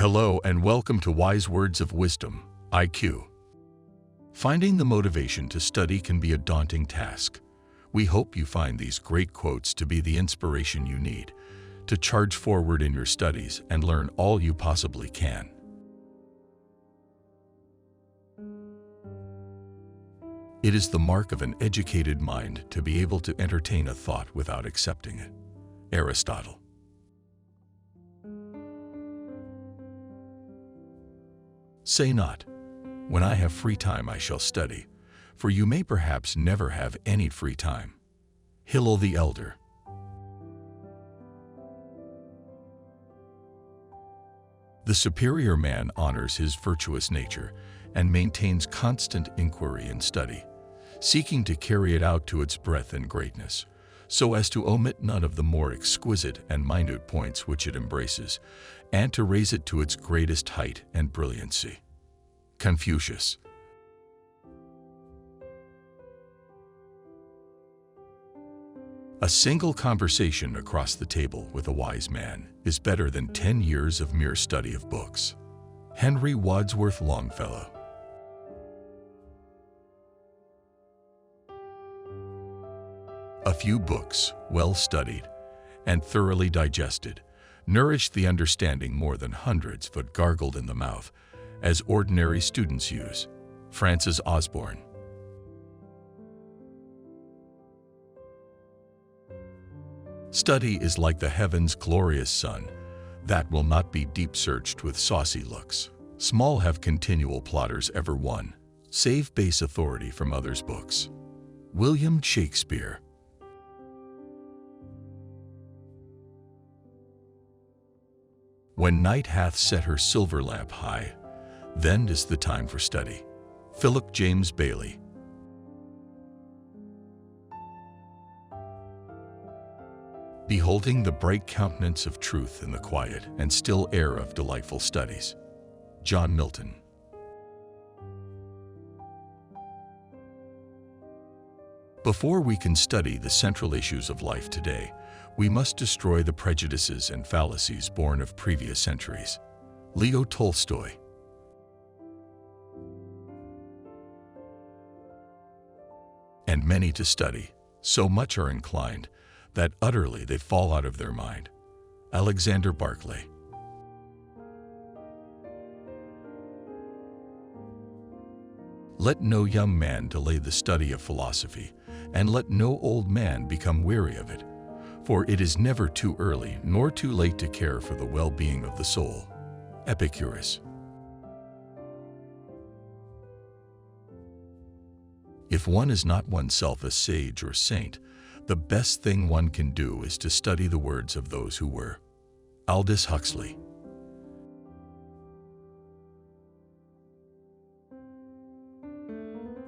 Hello and welcome to Wise Words of Wisdom, IQ. Finding the motivation to study can be a daunting task. We hope you find these great quotes to be the inspiration you need to charge forward in your studies and learn all you possibly can. It is the mark of an educated mind to be able to entertain a thought without accepting it. Aristotle. Say not, "When I have free time I shall study," for you may perhaps never have any free time. Hillel the Elder. The superior man honors his virtuous nature and maintains constant inquiry and study, seeking to carry it out to its breadth and greatness, so as to omit none of the more exquisite and minute points which it embraces, and to raise it to its greatest height and brilliancy. Confucius. A single conversation across the table with a wise man is better than 10 years of mere study of books. Henry Wadsworth Longfellow. A few books, well studied and thoroughly digested, nourish the understanding more than hundreds but gargled in the mouth, as ordinary students use. Francis Osborne. Study is like the heaven's glorious sun, that will not be deep searched with saucy looks. Small have continual plotters ever won, save base authority from others' books. William Shakespeare. When night hath set her silver lamp high, then is the time for study. Philip James Bailey. Beholding the bright countenance of truth in the quiet and still air of delightful studies. John Milton. Before we can study the central issues of life today, we must destroy the prejudices and fallacies born of previous centuries. Leo Tolstoy. And many to study, so much are inclined, that utterly they fall out of their mind. Alexander Barclay. Let no young man delay the study of philosophy, and let no old man become weary of it. For it is never too early nor too late to care for the well-being of the soul. Epicurus. If one is not oneself a sage or saint, the best thing one can do is to study the words of those who were. Aldous Huxley.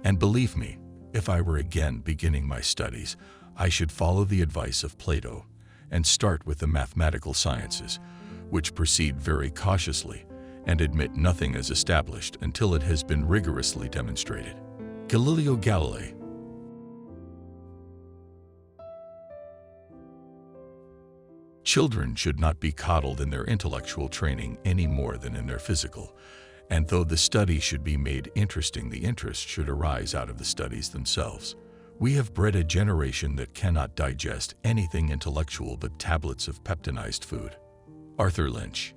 And believe me, if I were again beginning my studies, I should follow the advice of Plato and start with the mathematical sciences, which proceed very cautiously and admit nothing as established until it has been rigorously demonstrated. Galileo Galilei. Children should not be coddled in their intellectual training any more than in their physical, and though the study should be made interesting, the interest should arise out of the studies themselves. We have bred a generation that cannot digest anything intellectual but tablets of peptonized food. Arthur Lynch.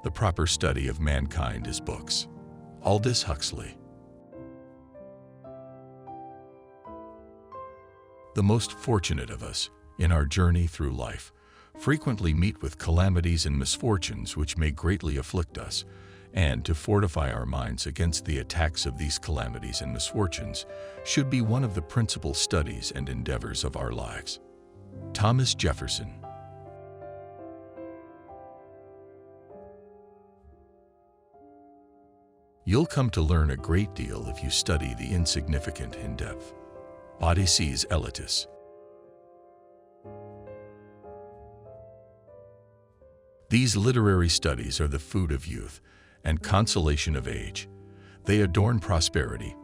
The proper study of mankind is books. Aldous Huxley. The most fortunate of us, in our journey through life, frequently meet with calamities and misfortunes which may greatly afflict us, and to fortify our minds against the attacks of these calamities and misfortunes should be one of the principal studies and endeavors of our lives. Thomas Jefferson. You'll come to learn a great deal if you study the insignificant in depth. Odysseus Elitis. These literary studies are the food of youth and consolation of age. They adorn prosperity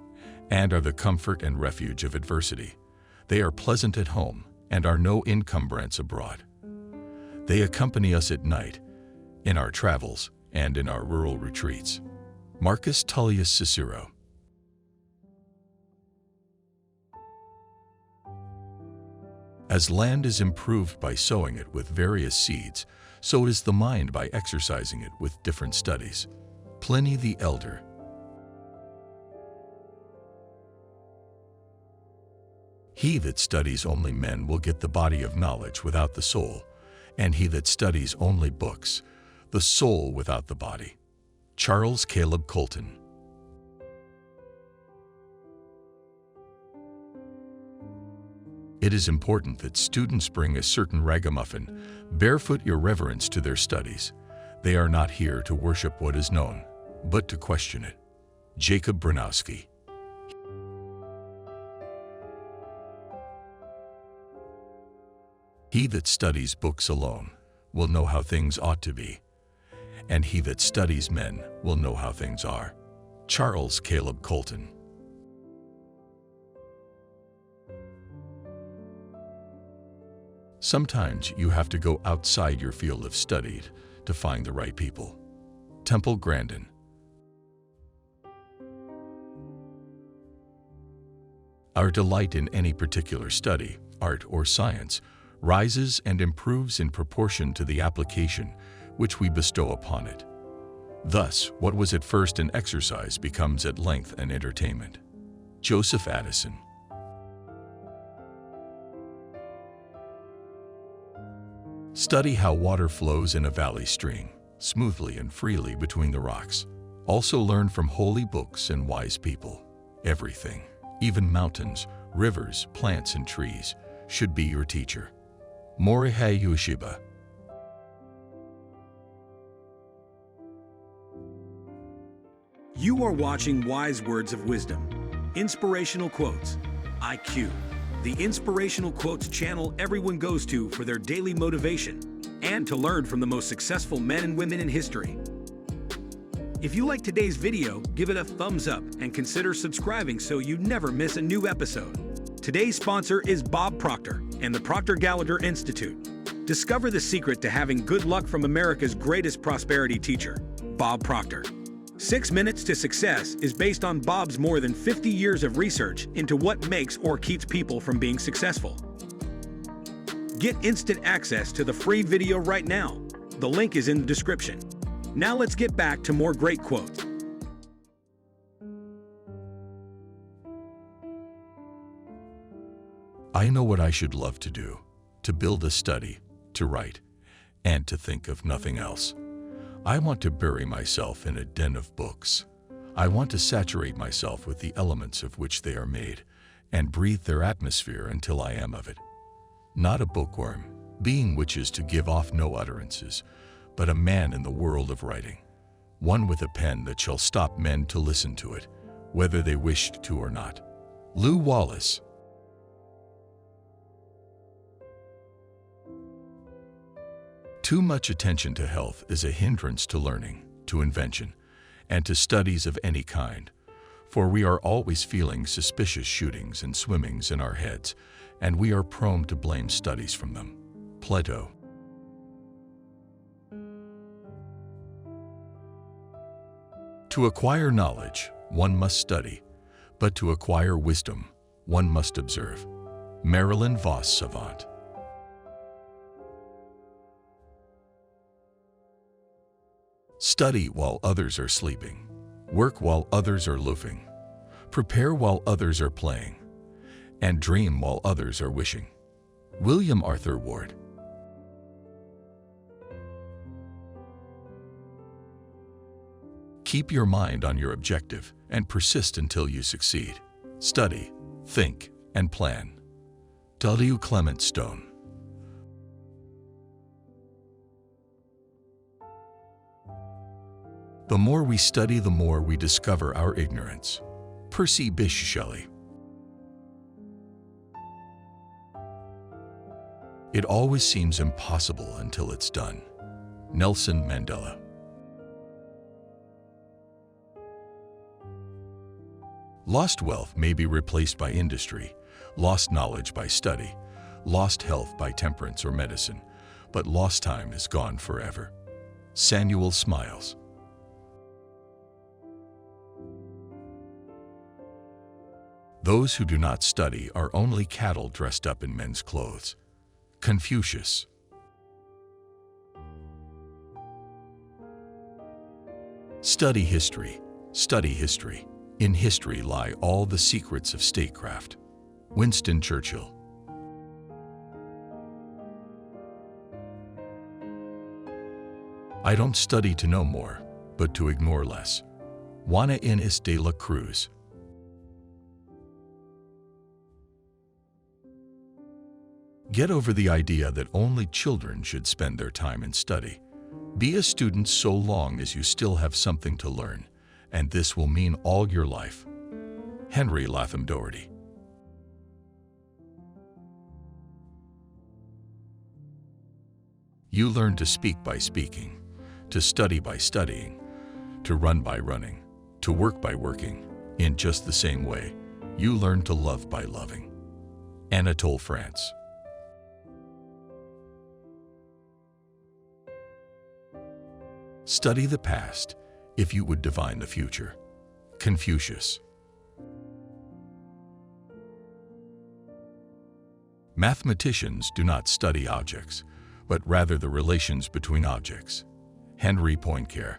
and are the comfort and refuge of adversity. They are pleasant at home and are no encumbrance abroad. They accompany us at night, in our travels, and in our rural retreats. Marcus Tullius Cicero. As land is improved by sowing it with various seeds, so is the mind by exercising it with different studies. Pliny the Elder. He that studies only men will get the body of knowledge without the soul, and he that studies only books, the soul without the body. Charles Caleb Colton. It is important that students bring a certain ragamuffin, barefoot irreverence to their studies. They are not here to worship what is known, but to question it. Jacob Bronowski. He that studies books alone will know how things ought to be, and he that studies men will know how things are. Charles Caleb Colton. Sometimes you have to go outside your field of study to find the right people. Temple Grandin. Our delight in any particular study, art or science, rises and improves in proportion to the application which we bestow upon it. Thus, what was at first an exercise becomes at length an entertainment. Joseph Addison. Study how water flows in a valley stream, smoothly and freely between the rocks. Also learn from holy books and wise people. Everything, even mountains, rivers, plants, and trees, should be your teacher. Morihei Ueshiba. You are watching Wise Words of Wisdom, Inspirational Quotes, IQ, the Inspirational Quotes channel everyone goes to for their daily motivation and to learn from the most successful men and women in history. If you like today's video, give it a thumbs up and consider subscribing so you never miss a new episode. Today's sponsor is Bob Proctor and the Proctor Gallagher Institute. Discover the secret to having good luck from America's greatest prosperity teacher, Bob Proctor. 6 Minutes to Success is based on Bob's more than 50 years of research into what makes or keeps people from being successful. Get instant access to the free video right now. The link is in the description. Now let's get back to more great quotes. I know what I should love to do, to build a study, to write, and to think of nothing else. I want to bury myself in a den of books. I want to saturate myself with the elements of which they are made, and breathe their atmosphere until I am of it. Not a bookworm, being which is to give off no utterances, but a man in the world of writing, one with a pen that shall stop men to listen to it, whether they wished to or not. Lew Wallace. Too much attention to health is a hindrance to learning, to invention, and to studies of any kind, for we are always feeling suspicious shootings and swimmings in our heads, and we are prone to blame studies from them. Plato. To acquire knowledge, one must study, but to acquire wisdom, one must observe. Marilyn Vos Savant. Study while others are sleeping. Work while others are loafing. Prepare while others are playing. And dream while others are wishing. William Arthur Ward. Keep your mind on your objective and persist until you succeed. Study, think, and plan. W. Clement Stone. The more we study, the more we discover our ignorance. Percy Bysshe Shelley. It always seems impossible until it's done. Nelson Mandela. Lost wealth may be replaced by industry, lost knowledge by study, lost health by temperance or medicine, but lost time is gone forever. Samuel smiles. Those who do not study are only cattle dressed up in men's clothes. Confucius. Study history. Study history. In history lie all the secrets of statecraft. Winston Churchill. I don't study to know more, but to ignore less. Juana Inés de la Cruz. Get over the idea that only children should spend their time in study. Be a student so long as you still have something to learn, and this will mean all your life. Henry Latham Doherty. You learn to speak by speaking, to study by studying, to run by running, to work by working. In just the same way, you learn to love by loving. Anatole France. Study the past if you would divine the future. Confucius. Mathematicians do not study objects, but rather the relations between objects. Henry Poincare.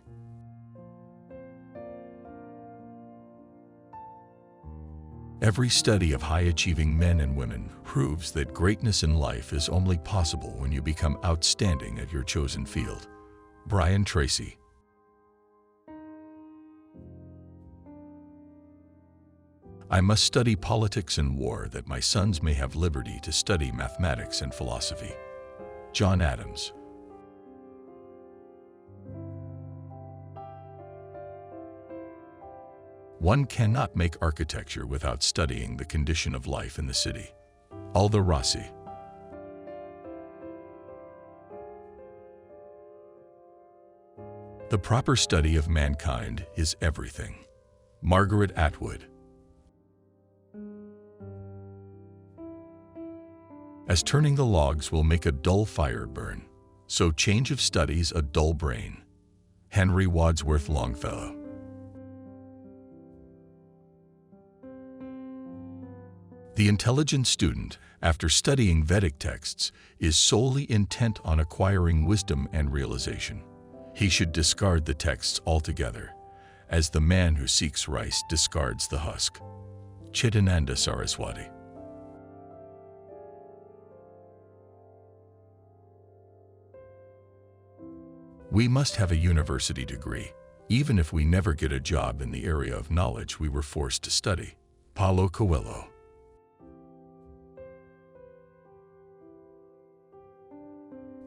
Every study of high-achieving men and women proves that greatness in life is only possible when you become outstanding at your chosen field. Brian Tracy. I must study politics and war that my sons may have liberty to study mathematics and philosophy. John Adams. One cannot make architecture without studying the condition of life in the city. Aldo Rossi. The proper study of mankind is everything. Margaret Atwood. As turning the logs will make a dull fire burn, so change of studies a dull brain. Henry Wadsworth Longfellow. The intelligent student, after studying Vedic texts, is solely intent on acquiring wisdom and realization. He should discard the texts altogether, as the man who seeks rice discards the husk. Chidananda Saraswati. We must have a university degree, even if we never get a job in the area of knowledge we were forced to study. Paulo Coelho.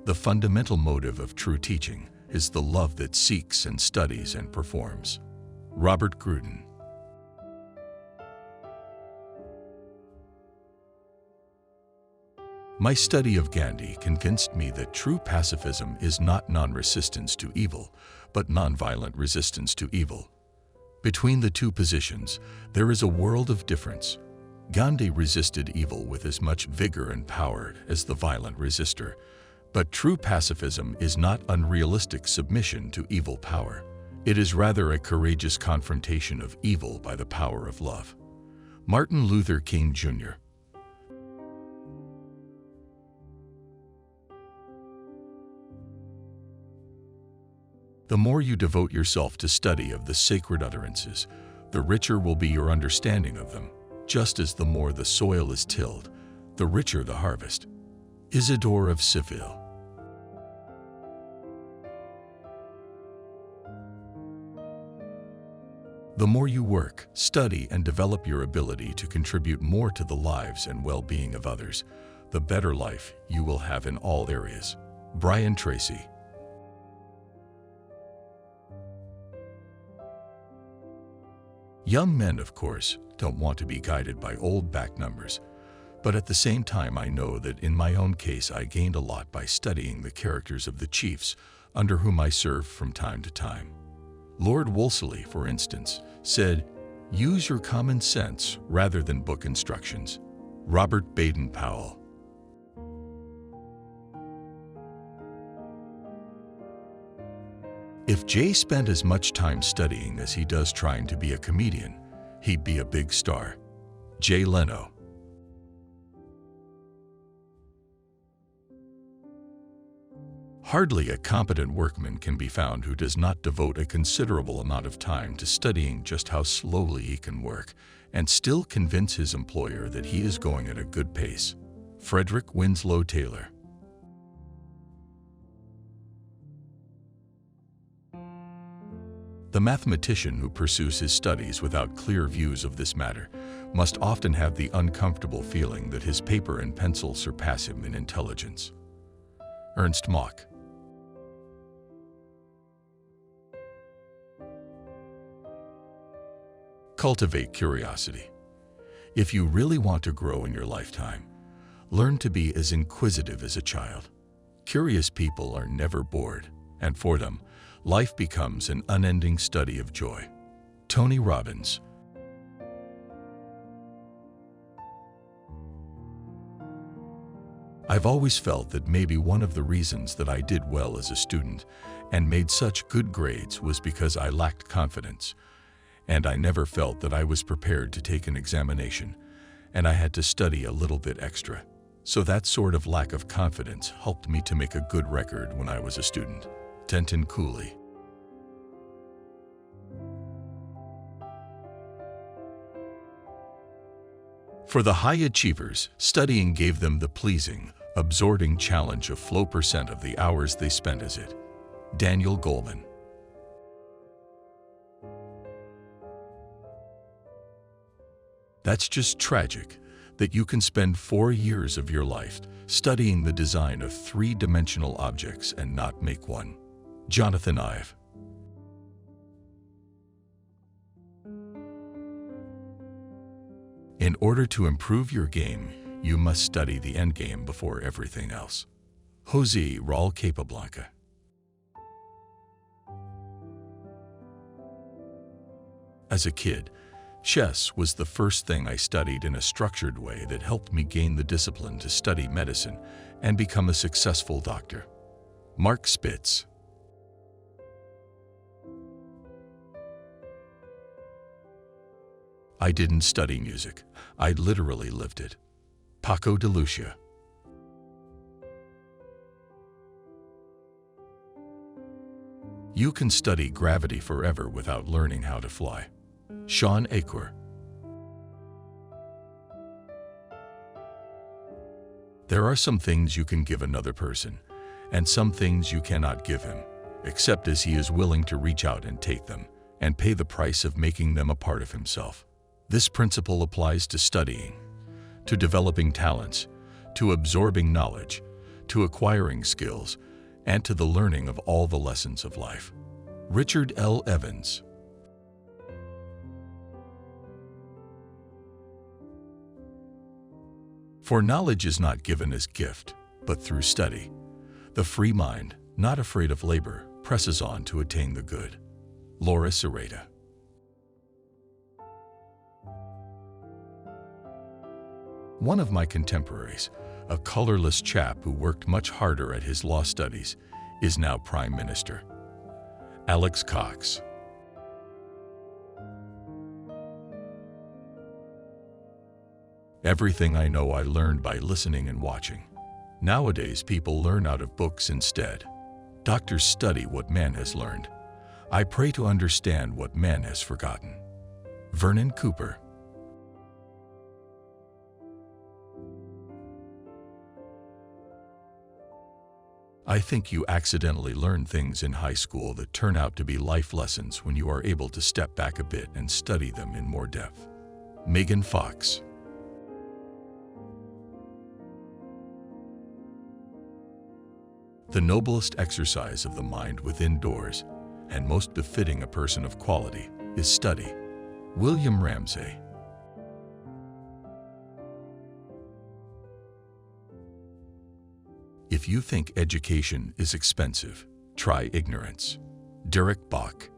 The fundamental motive of true teaching is the love that seeks and studies and performs. Robert Grudem. My study of Gandhi convinced me that true pacifism is not non-resistance to evil, but non-violent resistance to evil. Between the two positions, there is a world of difference. Gandhi resisted evil with as much vigor and power as the violent resistor, but true pacifism is not unrealistic submission to evil power. It is rather a courageous confrontation of evil by the power of love. Martin Luther King Jr. The more you devote yourself to study of the sacred utterances, the richer will be your understanding of them, just as the more the soil is tilled, the richer the harvest. Isidore of Seville. The more you work, study, and develop your ability to contribute more to the lives and well-being of others, the better life you will have in all areas. Brian Tracy. Young men, of course, don't want to be guided by old back numbers, but at the same time I know that in my own case I gained a lot by studying the characters of the chiefs under whom I served from time to time. Lord Wolseley, for instance, said, "Use your common sense rather than book instructions." Robert Baden-Powell. If Jay spent as much time studying as he does trying to be a comedian, he'd be a big star. Jay Leno. Hardly a competent workman can be found who does not devote a considerable amount of time to studying just how slowly he can work and still convince his employer that he is going at a good pace. Frederick Winslow Taylor. The mathematician who pursues his studies without clear views of this matter must often have the uncomfortable feeling that his paper and pencil surpass him in intelligence. Ernst Mach. Cultivate curiosity. If you really want to grow in your lifetime, learn to be as inquisitive as a child. Curious people are never bored, and for them, life becomes an unending study of joy. Tony Robbins. I've always felt that maybe one of the reasons that I did well as a student and made such good grades was because I lacked confidence, and I never felt that I was prepared to take an examination, and I had to study a little bit extra. So that sort of lack of confidence helped me to make a good record when I was a student. Denton Cooley. For the high achievers, studying gave them the pleasing, absorbing challenge of flow percent of the hours they spent as it. Daniel Goleman. That's just tragic, that you can spend 4 years of your life studying the design of three-dimensional objects and not make one. Jonathan Ive. In order to improve your game, you must study the endgame before everything else. Jose Raul Capablanca. As a kid, chess was the first thing I studied in a structured way that helped me gain the discipline to study medicine and become a successful doctor. Mark Spitz. I didn't study music. I literally lived it. Paco de Lucia. You can study gravity forever without learning how to fly. Sean Acor. There are some things you can give another person, and some things you cannot give him, except as he is willing to reach out and take them, and pay the price of making them a part of himself. This principle applies to studying, to developing talents, to absorbing knowledge, to acquiring skills, and to the learning of all the lessons of life. Richard L. Evans. For knowledge is not given as gift, but through study. The free mind, not afraid of labor, presses on to attain the good. Laura Serrata. One of my contemporaries, a colorless chap who worked much harder at his law studies, is now Prime Minister. Alex Cox. Everything I know I learned by listening and watching. Nowadays, people learn out of books instead. Doctors study what man has learned. I pray to understand what man has forgotten. Vernon Cooper. I think you accidentally learn things in high school that turn out to be life lessons when you are able to step back a bit and study them in more depth. Megan Fox. The noblest exercise of the mind within doors, and most befitting a person of quality, is study. William Ramsay. If you think education is expensive, try ignorance. Derek Bach.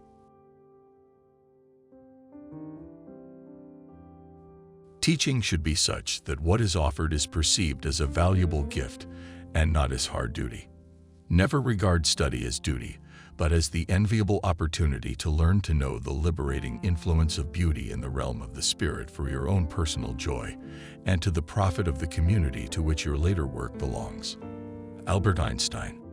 Teaching should be such that what is offered is perceived as a valuable gift and not as hard duty. Never regard study as duty, but as the enviable opportunity to learn to know the liberating influence of beauty in the realm of the spirit for your own personal joy and to the profit of the community to which your later work belongs. Albert Einstein.